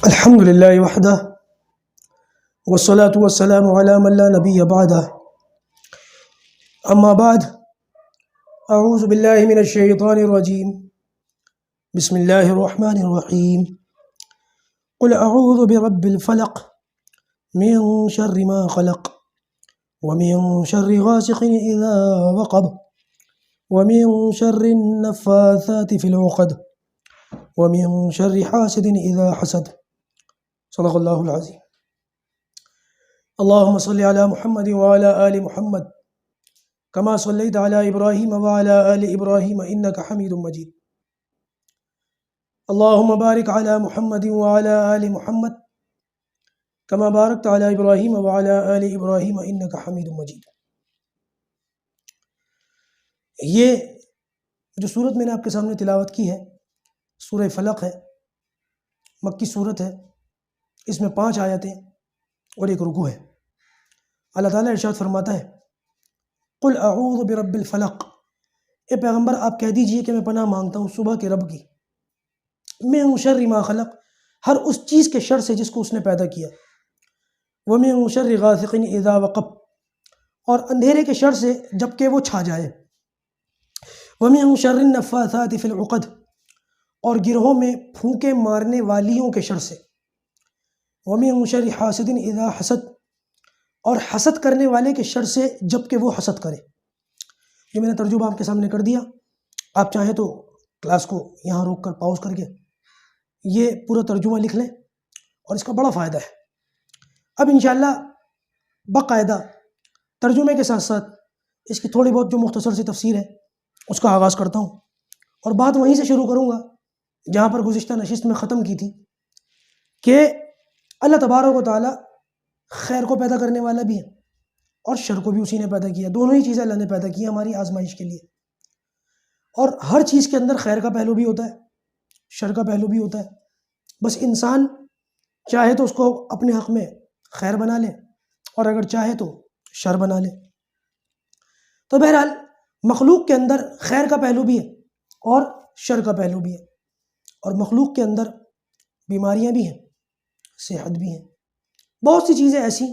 الحمد لله وحده والصلاة والسلام على من لا نبي بعده أما بعد أعوذ بالله من الشيطان الرجيم بسم الله الرحمن الرحيم قل أعوذ برب الفلق من شر ما خلق ومن شر غاسق إذا وقب ومن شر النفاثات في العقد ومن شر حاسد إذا حسد صدق اللہ العظیم. اللهم صل على محمد وعلى آل محمد كما صليت على إبراهيم وعلى آل إبراهيم إنك حميد مجيد. اللهم بارك على محمد وعلى آل محمد كما باركت على إبراهيم وعلى آل إبراهيم إنك حميد مجيد. یہ جو صورت میں نے آپ کے سامنے تلاوت کی ہے سورہ فلق ہے، مکی صورت ہے. اس میں 5 آیتیں اور ایک رکوع ہے. اللہ تعالیٰ ارشاد فرماتا ہے قل اعوذ برب الفلق، اے پیغمبر آپ کہہ دیجئے کہ میں پناہ مانگتا ہوں صبح کے رب کی، من شر ما خلق، ہر اس چیز کے شر سے جس کو اس نے پیدا کیا، ومن شر غاسق اذا وقب، اور اندھیرے کے شر سے جب کہ وہ چھا جائے، ومن شر النفاثات فی العقد، اور گرہوں میں پھونکے مارنے والیوں کے شر سے، ومن شر حاسد اذا حسد، اور حسد کرنے والے کے شر سے جب کہ وہ حسد کرے. یہ میں نے ترجمہ آپ کے سامنے کر دیا. آپ چاہیں تو کلاس کو یہاں روک کر پاؤز کر کے یہ پورا ترجمہ لکھ لیں اور اس کا بڑا فائدہ ہے. اب انشاءاللہ باقاعدہ ترجمے کے ساتھ ساتھ اس کی تھوڑی بہت جو مختصر سی تفسیر ہے اس کا آغاز کرتا ہوں، اور بات وہیں سے شروع کروں گا جہاں پر گزشتہ نشست میں ختم کی تھی کہ اللہ تبارک و تعالیٰ خیر کو پیدا کرنے والا بھی ہے اور شر کو بھی اسی نے پیدا کیا. دونوں ہی چیزیں اللہ نے پیدا کی ہماری آزمائش کے لیے، اور ہر چیز کے اندر خیر کا پہلو بھی ہوتا ہے، شر کا پہلو بھی ہوتا ہے. بس انسان چاہے تو اس کو اپنے حق میں خیر بنا لے اور اگر چاہے تو شر بنا لے. تو بہرحال مخلوق کے اندر خیر کا پہلو بھی ہے اور شر کا پہلو بھی ہے، اور مخلوق کے اندر بیماریاں بھی ہیں، صحت بھی ہیں. بہت سی چیزیں ایسی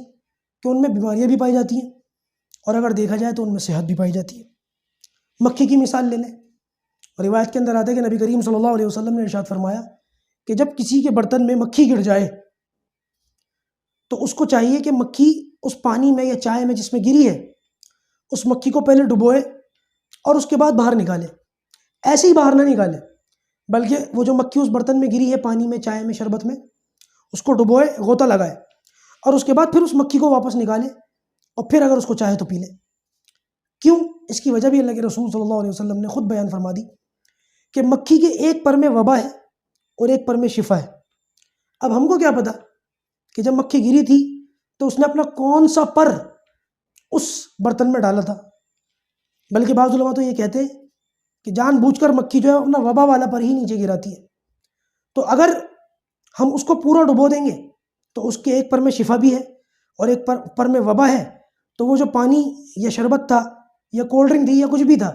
کہ ان میں بیماریاں بھی پائی جاتی ہیں اور اگر دیکھا جائے تو ان میں صحت بھی پائی جاتی ہے. مکھی کی مثال لے لیں. روایت کے اندر آتا ہے کہ نبی کریم صلی اللہ علیہ وسلم نے ارشاد فرمایا کہ جب کسی کے برتن میں مکھی گر جائے تو اس کو چاہیے کہ مکھی اس پانی میں یا چائے میں جس میں گری ہے اس مکھی کو پہلے ڈبوئے اور اس کے بعد باہر نکالے. ایسے ہی باہر نہ نکالے بلکہ وہ جو مکھی اس برتن میں گری ہے پانی میں، چائے میں، شربت میں، اس کو ڈبوئے، غوطہ لگائے اور اس کے بعد پھر اس مکھی کو واپس نکالے اور پھر اگر اس کو چاہے تو پی لے. کیوں؟ اس کی وجہ بھی اللہ کے رسول صلی اللہ علیہ وسلم نے خود بیان فرما دی کہ مکھی کے ایک پر میں وبا ہے اور ایک پر میں شفا ہے. اب ہم کو کیا پتا کہ جب مکھی گری تھی تو اس نے اپنا کون سا پر اس برتن میں ڈالا تھا، بلکہ بعض علماء تو یہ کہتے ہیں کہ جان بوجھ کر مکھی جو ہے اپنا وبا والا پر ہی نیچے گراتی ہے. تو اگر ہم اس کو پورا ڈبو دیں گے تو اس کے ایک پر میں شفا بھی ہے اور ایک پر میں وبا ہے، تو وہ جو پانی یا شربت تھا یا کولڈ ڈرنک تھی یا کچھ بھی تھا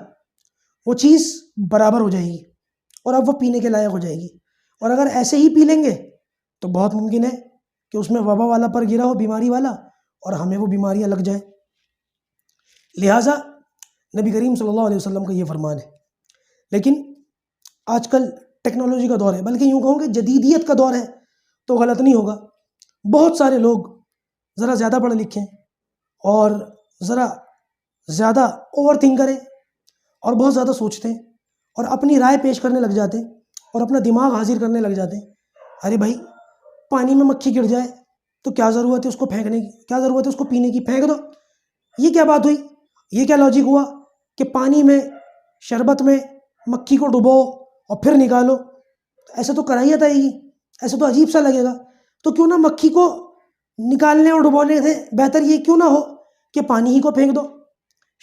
وہ چیز برابر ہو جائے گی اور اب وہ پینے کے لائق ہو جائے گی. اور اگر ایسے ہی پی لیں گے تو بہت ممکن ہے کہ اس میں وبا والا پر گرا ہو، بیماری والا، اور ہمیں وہ بیماریاں لگ جائیں. لہٰذا نبی کریم صلی اللہ علیہ وسلم کا یہ فرمان ہے. لیکن آج کل ٹیکنالوجی کا دور ہے، بلکہ یوں کہوں کہ جدیدیت کا دور ہے تو غلط نہیں ہوگا. بہت سارے لوگ ذرا زیادہ پڑھے لکھے ہیں اور ذرا زیادہ اوور تھنک کریں اور بہت زیادہ سوچتے ہیں اور اپنی رائے پیش کرنے لگ جاتے ہیں اور اپنا دماغ حاضر کرنے لگ جاتے ہیں. ارے بھائی پانی میں مکھی گر جائے تو کیا ضرورت ہے اس کو پھینکنے کی، کیا ضرورت ہے اس کو پینے کی، پھینک دو. یہ کیا بات ہوئی؟ یہ کیا لاجک ہوا کہ پانی میں، شربت میں مکھی کو ڈبو اور پھر نکالو؟ ایسے تو کراہیت آئے گی، ایسے تو عجیب سا لگے گا. تو کیوں نہ مکھی کو نکالنے اور ڈبونے سے بہتر یہ کیوں نہ ہو کہ پانی ہی کو پھینک دو،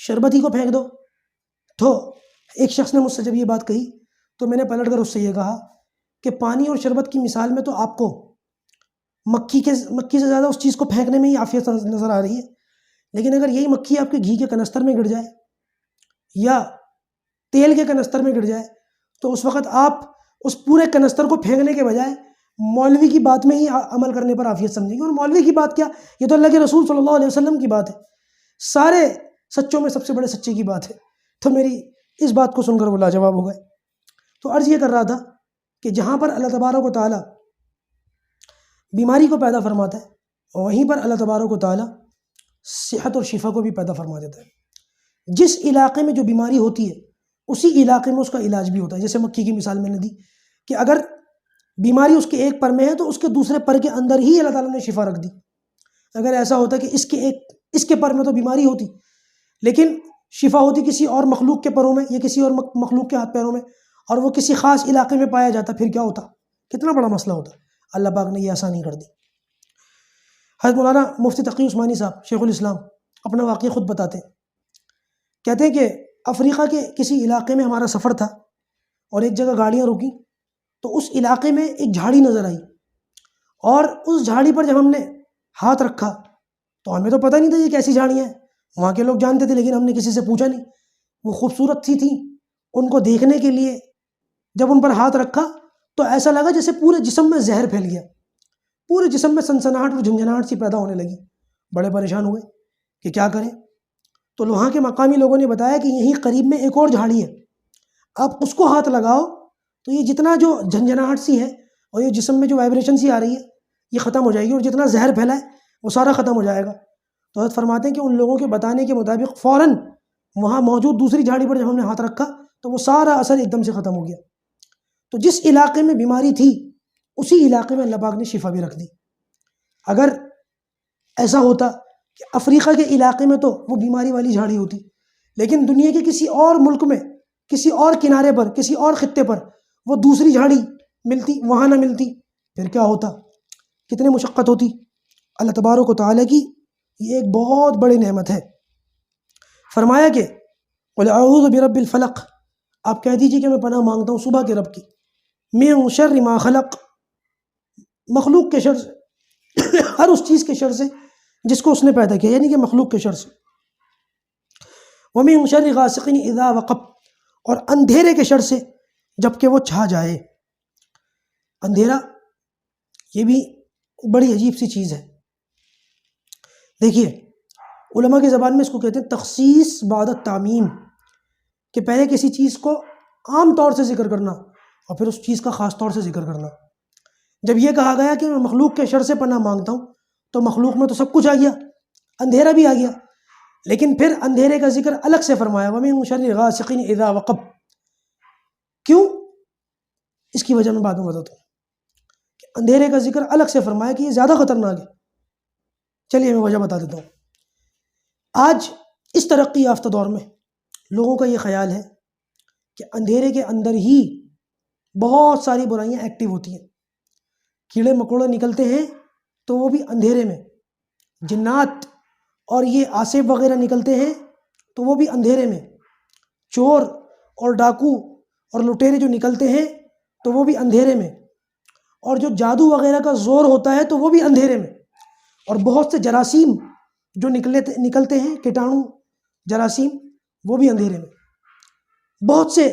شربت ہی کو پھینک دو. تو ایک شخص نے مجھ سے جب یہ بات کہی تو میں نے پلٹ کر اس سے یہ کہا کہ پانی اور شربت کی مثال میں تو آپ کو مکھی سے زیادہ اس چیز کو پھینکنے میں ہی عافیت نظر آ رہی ہے. لیکن اگر یہی مکھی آپ کے گھی کے کنستر میں گر جائے یا تیل کے کنستر میں گر جائے تو اس وقت آپ اس پورے کنستر کو پھینکنے کے بجائے مولوی کی بات میں ہی عمل کرنے پر عافیت سمجھیں گے. اور مولوی کی بات کیا، یہ تو اللہ کے رسول صلی اللہ علیہ وسلم کی بات ہے، سارے سچوں میں سب سے بڑے سچے کی بات ہے. تو میری اس بات کو سن کر وہ لاجواب ہو گئے. تو عرض یہ کر رہا تھا کہ جہاں پر اللہ تبارک و تعالیٰ بیماری کو پیدا فرماتا ہے، وہیں پر اللہ تبارک و تعالیٰ صحت اور شفا کو بھی پیدا فرما دیتا ہے. جس علاقے میں جو بیماری ہوتی ہے اسی علاقے میں اس کا علاج بھی ہوتا ہے. جیسے مکھی کی مثال میں نے دی کہ اگر بیماری اس کے ایک پر میں ہے تو اس کے دوسرے پر کے اندر ہی اللہ تعالیٰ نے شفا رکھ دی. اگر ایسا ہوتا کہ اس کے پر میں تو بیماری ہوتی لیکن شفا ہوتی کسی اور مخلوق کے پروں میں یا کسی اور مخلوق کے ہاتھ پیروں میں، اور وہ کسی خاص علاقے میں پایا جاتا، پھر کیا ہوتا، کتنا بڑا مسئلہ ہوتا. اللہ پاک نے یہ آسانی کر دی. حضرت مولانا مفتی تقی عثمانی صاحب شیخ الاسلام اپنا واقعہ خود بتاتے ہیں. کہتے ہیں کہ افریقہ کے کسی علاقے میں ہمارا سفر تھا اور ایک جگہ گاڑیاں رکی تو اس علاقے میں ایک جھاڑی نظر آئی، اور اس جھاڑی پر جب ہم نے ہاتھ رکھا تو ہمیں تو پتہ نہیں تھا یہ کیسی جھاڑیاں ہیں. وہاں کے لوگ جانتے تھے لیکن ہم نے کسی سے پوچھا نہیں. وہ خوبصورت سی تھیں، ان کو دیکھنے کے لیے جب ان پر ہاتھ رکھا تو ایسا لگا جیسے پورے جسم میں زہر پھیل گیا، پورے جسم میں سنسناہٹ اور جھنجھناہٹ سی پیدا ہونے لگی. بڑے پریشان ہوئے کہ کیا کریں. تو وہاں کے مقامی لوگوں نے بتایا کہ یہیں قریب میں ایک اور جھاڑی ہے، آپ اس کو ہاتھ لگاؤ تو یہ جتنا جو جھنجھناہٹ سی ہے اور یہ جسم میں جو وائبریشن سی آ رہی ہے یہ ختم ہو جائے گی، اور جتنا زہر پھیلا ہے وہ سارا ختم ہو جائے گا. تو حضرت فرماتے ہیں کہ ان لوگوں کے بتانے کے مطابق فوراً وہاں موجود دوسری جھاڑی پر جب ہم نے ہاتھ رکھا تو وہ سارا اثر ایک دم سے ختم ہو گیا. تو جس علاقے میں بیماری تھی اسی علاقے میں اللہ پاک نے شفا بھی رکھ دی. اگر ایسا ہوتا کہ افریقہ کے علاقے میں تو وہ بیماری والی جھاڑی ہوتی، لیکن دنیا کے کسی اور ملک میں، کسی اور کنارے پر، کسی اور خطے پر وہ دوسری جھاڑی ملتی، وہاں نہ ملتی، پھر کیا ہوتا، کتنے مشقت ہوتی. اللہ تبارک و تعالیٰ کی یہ ایک بہت بڑی نعمت ہے. فرمایا کہ قُلْ أَعُوذُ بِرَبِّ الْفَلَقِ، آپ کہہ دیجیے کہ میں پناہ مانگتا ہوں صبح کے رب کی، مِن شَرِّ مَا خَلَقَ، مخلوق کے شر سے، ہر اس چیز کے شر سے جس کو اس نے پیدا کیا، یعنی کہ مخلوق کے شر سے. وَمِن شَرِّ غَاسِقٍ إِذَا وَقَبَ، اور اندھیرے کے شر سے جب کہ وہ چھا جائے. اندھیرا یہ بھی بڑی عجیب سی چیز ہے. دیکھیے علماء کی زبان میں اس کو کہتے ہیں تخصیص بعد التعمیم، کہ پہلے کسی چیز کو عام طور سے ذکر کرنا اور پھر اس چیز کا خاص طور سے ذکر کرنا. جب یہ کہا گیا کہ میں مخلوق کے شر سے پناہ مانگتا ہوں تو مخلوق میں تو سب کچھ آ گیا، اندھیرا بھی آ گیا، لیکن پھر اندھیرے کا ذکر الگ سے فرمایا، وَمِن شَرِّ غَاسِقٍ إِذَا وَقَبَ. کیوں؟ اس کی وجہ میں بعد میں بتاتا ہوں کہ اندھیرے کا ذکر الگ سے فرمایا کہ یہ زیادہ خطرناک ہے. چلیے میں وجہ بتا دیتا ہوں. آج اس ترقی یافتہ دور میں لوگوں کا یہ خیال ہے کہ اندھیرے کے اندر ہی بہت ساری برائیاں ایکٹیو ہوتی ہیں. کیڑے مکوڑے نکلتے ہیں تو وہ بھی اندھیرے میں، جنات اور یہ آصف وغیرہ نکلتے ہیں تو وہ بھی اندھیرے میں، چور اور ڈاکو اور لٹیرے جو نکلتے ہیں تو وہ بھی اندھیرے میں، اور جو جادو وغیرہ کا زور ہوتا ہے تو وہ بھی اندھیرے میں، اور بہت سے جراثیم جو نکلتے ہیں، کیٹاڑو جراثیم، وہ بھی اندھیرے میں. بہت سے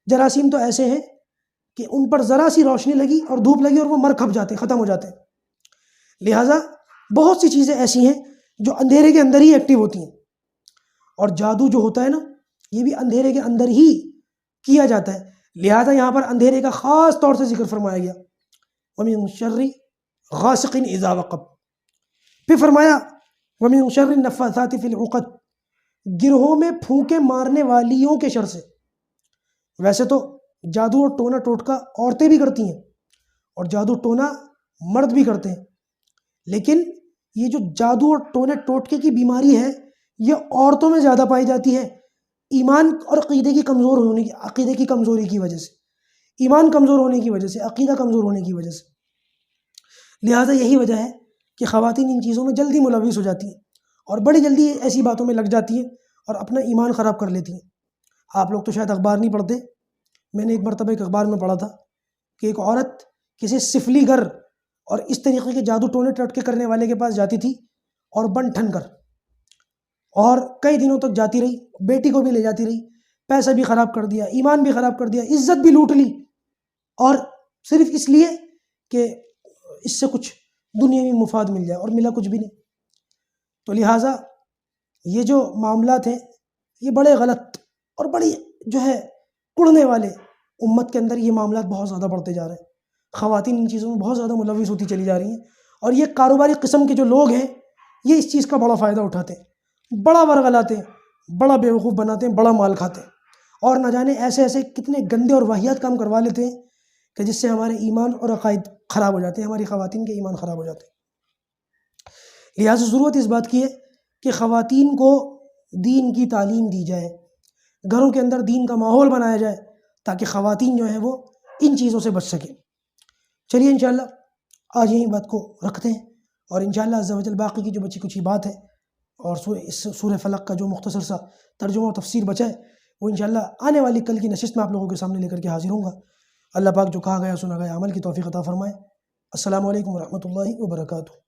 جراثیم تو ایسے ہیں کہ ان پر ذرا سی روشنی لگی اور دھوپ لگی اور وہ مر کھپ جاتے ہیں، ختم ہو جاتے ہیں. لہٰذا بہت سی چیزیں ایسی ہیں جو اندھیرے کے اندر ہی ایکٹیو ہوتی ہیں. اور جادو جو ہوتا ہے نا، یہ بھی اندھیرے کے اندر ہی کیا جاتا ہے. لہٰذا یہاں پر اندھیرے کا خاص طور سے ذکر فرمایا گیا، وَمِن شَرِّ غَاسِقٍ إِذَا وَقَبَ. پھر فرمایا وَمِن شَرِّ النَّفَّاثَاتِ فِي الْعُقَدِ، گرہوں میں پھونکے مارنے والیوں کے شر سے. ویسے تو جادو اور ٹونا ٹوٹکا عورتیں بھی کرتی ہیں اور جادو ٹونا مرد بھی کرتے ہیں، لیکن یہ جو جادو اور ٹونے ٹوٹکے کی بیماری ہے یہ عورتوں میں زیادہ پائی جاتی ہے، ایمان اور عقیدے کی کمزوری کی وجہ سے، ایمان کمزور ہونے کی وجہ سے، عقیدہ کمزور ہونے کی وجہ سے. لہٰذا یہی وجہ ہے کہ خواتین ان چیزوں میں جلدی ملوث ہو جاتی ہیں اور بڑی جلدی ایسی باتوں میں لگ جاتی ہیں اور اپنا ایمان خراب کر لیتی ہیں. آپ لوگ تو شاید اخبار نہیں پڑھتے، میں نے ایک مرتبہ ایک اخبار میں پڑھا تھا کہ ایک عورت کسی سفلی گر اور اس طریقے کے جادو ٹونے ٹوٹکے کرنے والے کے پاس جاتی تھی اور بن ٹھن کر، اور کئی دنوں تک جاتی رہی، بیٹی کو بھی لے جاتی رہی، پیسہ بھی خراب کر دیا، ایمان بھی خراب کر دیا، عزت بھی لوٹ لی، اور صرف اس لیے کہ اس سے کچھ دنیاوی مفاد مل جائے، اور ملا کچھ بھی نہیں۔ تو لہٰذا یہ جو معاملات ہیں یہ بڑے غلط اور بڑی جو ہے اڑنے والے، امت کے اندر یہ معاملات بہت زیادہ بڑھتے جا رہے ہیں، خواتین ان چیزوں میں بہت زیادہ ملوث ہوتی چلی جا رہی ہیں، اور یہ کاروباری قسم کے جو لوگ ہیں یہ اس چیز کا بڑا فائدہ اٹھاتے ہیں، بڑا ورغلاتے ہیں، بڑا بیوقوف بناتے ہیں، بڑا مال کھاتے ہیں، اور نہ جانے ایسے ایسے کتنے گندے اور واہیات کام کروا لیتے ہیں کہ جس سے ہمارے ایمان اور عقائد خراب ہو جاتے ہیں، ہماری خواتین کے ایمان خراب ہو جاتے ہیں۔ لہٰذا ضرورت اس بات کی ہے کہ خواتین کو دین کی تعلیم دی جائے، گھروں کے اندر دین کا ماحول بنایا جائے تاکہ خواتین جو ہیں وہ ان چیزوں سے بچ سکیں۔ چلیے انشاءاللہ آج یہیں بات کو رکھتے ہیں، اور انشاءاللہ عز و جل باقی کی جو بچی کچھ بات ہے اور اس سورہ فلق کا جو مختصر سا ترجمہ و تفسیر بچا ہے وہ انشاءاللہ آنے والی کل کی نشست میں آپ لوگوں کے سامنے لے کر کے حاضر ہوں گا۔ اللہ پاک جو کہا گیا سنا گیا عمل کی توفیق عطا فرمائے۔ السلام علیکم ورحمۃ اللہ وبرکاتہ۔